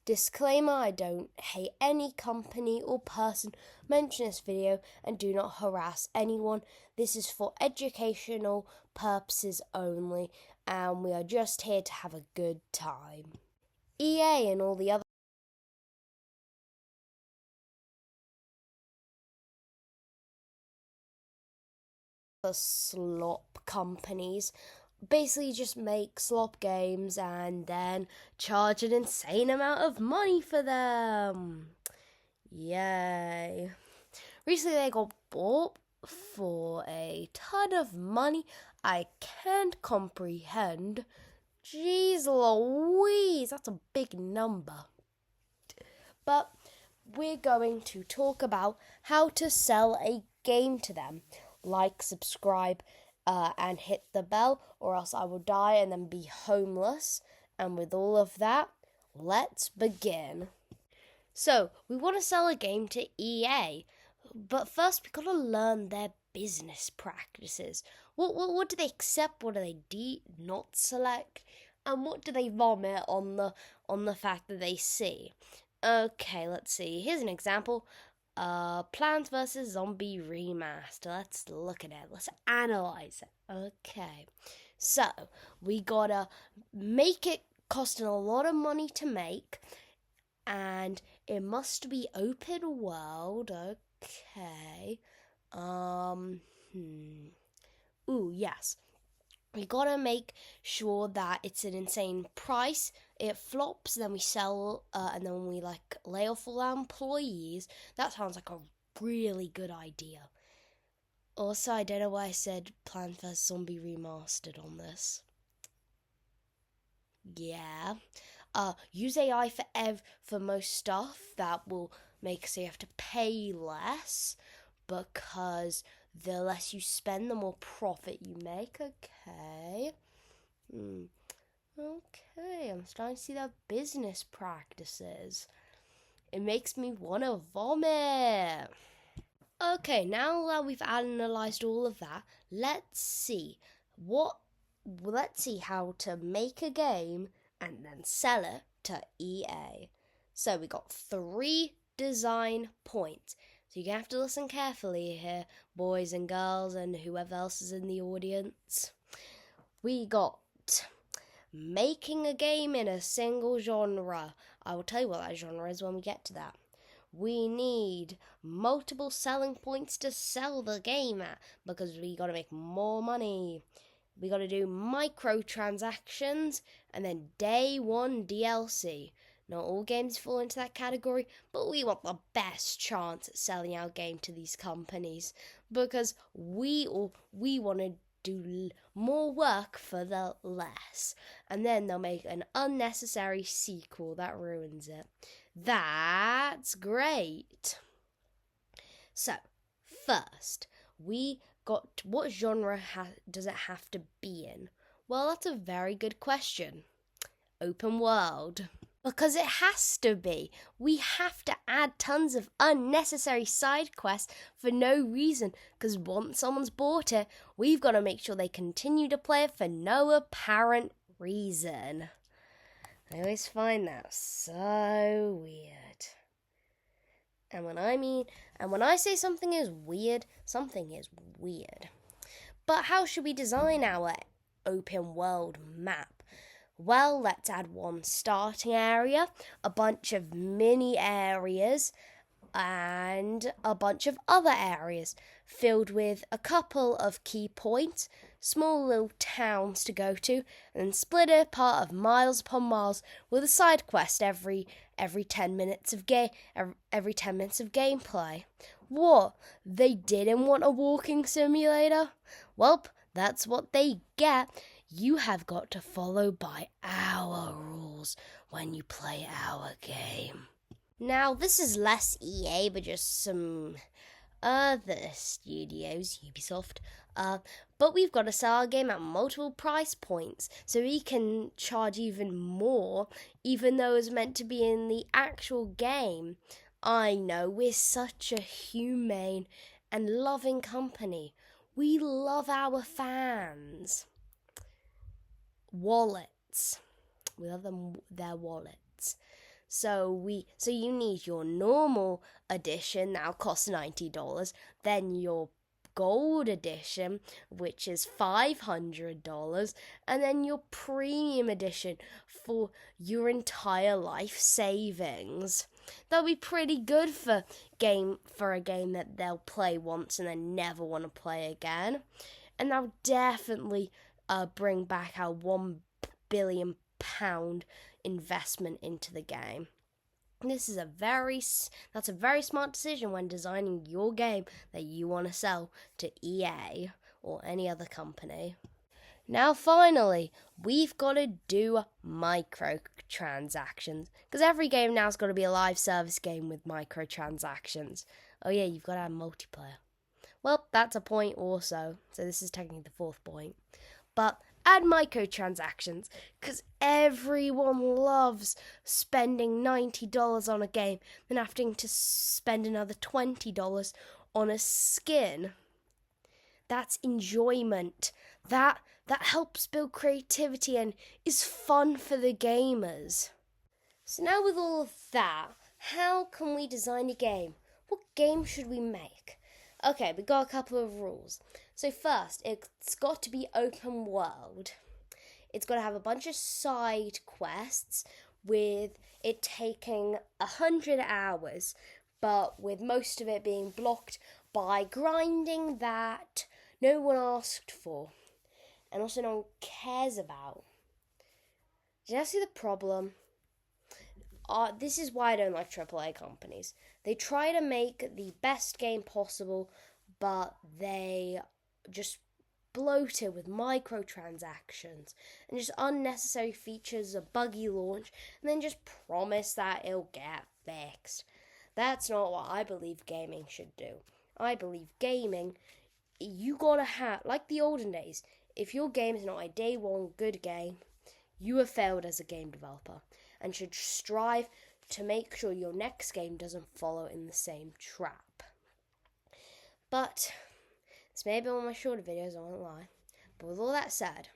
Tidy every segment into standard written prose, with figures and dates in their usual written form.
Disclaimer, I don't hate any company or person mentioned in this video and do not harass anyone. This is for educational purposes only and we are just here to have a good time. EA and all the other slop companies basically just make slop games and then charge an insane amount of money for them. Yay. Recently they got bought for a ton of money I can't comprehend. Jeez Louise, that's a big number. But we're going to talk about how to sell a game to them. Like, subscribe, and hit the bell, or else I will die and then be homeless. And with all of that, let's begin. So, we want to sell a game to EA, but first we got to learn their business practices. What do they accept? What do they not select? And what do they vomit on the fact that they see? Okay, let's see. Here's an example. Plants vs. Zombie Remaster. Let's look at it. Let's analyze it. Okay. So, we gotta make it costing a lot of money to make. And it must be open world. Okay. Ooh, yes. We gotta make sure that it's an insane price. It flops, then we sell, and then we lay off all our employees. That sounds like a really good idea. Also, I don't know why I said Plants vs. Zombie Remastered on this. Yeah. Use AI for most stuff. That will make so you have to pay less, because the less you spend, the more profit you make. Okay. Okay, I'm starting to see their business practices. It makes me want to vomit. Okay, now that we've analysed all of that, let's see how to make a game and then sell it to EA. So we got 3 design points. So you're going to have to listen carefully here, boys and girls and whoever else is in the audience. We got making a game in a single genre. I will tell you what that genre is when we get to that. We need multiple selling points to sell the game at, because we got to make more money. We got to do microtransactions and then day 1 DLC. Not all games fall into that category, but we want the best chance at selling our game to these companies, because we want to do more work for the less, and then they'll make an unnecessary sequel that ruins it. That's great. So, first, we got what genre does it have to be in? Well, that's a very good question. Open world. Because it has to be. We have to add tons of unnecessary side quests for no reason, because once someone's bought it, we've got to make sure they continue to play it for no apparent reason. I always find that so weird. And when I say something is weird, something is weird. But how should we design our open world map? Well, let's add 1 starting area, a bunch of mini areas, and a bunch of other areas filled with a couple of key points, small little towns to go to, and split it apart of miles upon miles with a side quest every 10 minutes of every 10 minutes of gameplay. What? They didn't want a walking simulator? Welp, that's what they get. You have got to follow by our rules when you play our game. Now, this is less EA, but just some other studios, Ubisoft. But we've got to sell our game at multiple price points, so we can charge even more, even though it's meant to be in the actual game. I know, we're such a humane and loving company. We love our fans. Wallets. We love them, their wallets. So you need your normal edition, now costs $90, then your gold edition, which is $500, and then your premium edition for your entire life savings. That'll be pretty good for a game that they'll play once and then never want to play again. And that'll definitely bring back our £1 billion investment into the game. This is that's a very smart decision when designing your game that you want to sell to EA or any other company. Now finally, we've got to do microtransactions, because every game now's got to be a live service game with microtransactions. Oh yeah, you've got to have multiplayer. Well, that's a point also, so this is technically the fourth point. But add microtransactions, because everyone loves spending $90 on a game and having to spend another $20 on a skin. That's enjoyment. That helps build creativity and is fun for the gamers. So now with all of that, how can we design a game? What game should we make? Okay, we got a couple of rules. So first, it's got to be open world. It's got to have a bunch of side quests with it taking 100 hours, but with most of it being blocked by grinding that no one asked for and also no one cares about. Did you see the problem? This is why I don't like AAA companies. They try to make the best game possible, but they just bloat it with microtransactions and just unnecessary features, a buggy launch, and then just promise that it'll get fixed. That's not what I believe gaming should do. I believe gaming, you gotta have, like the olden days, if your game is not a day one good game, you have failed as a game developer and should strive to make sure your next game doesn't follow in the same trap. But this may be one of my shorter videos, I won't lie. But with all that said,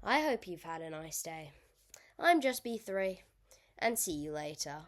I hope you've had a nice day. I'm Just B3, and see you later.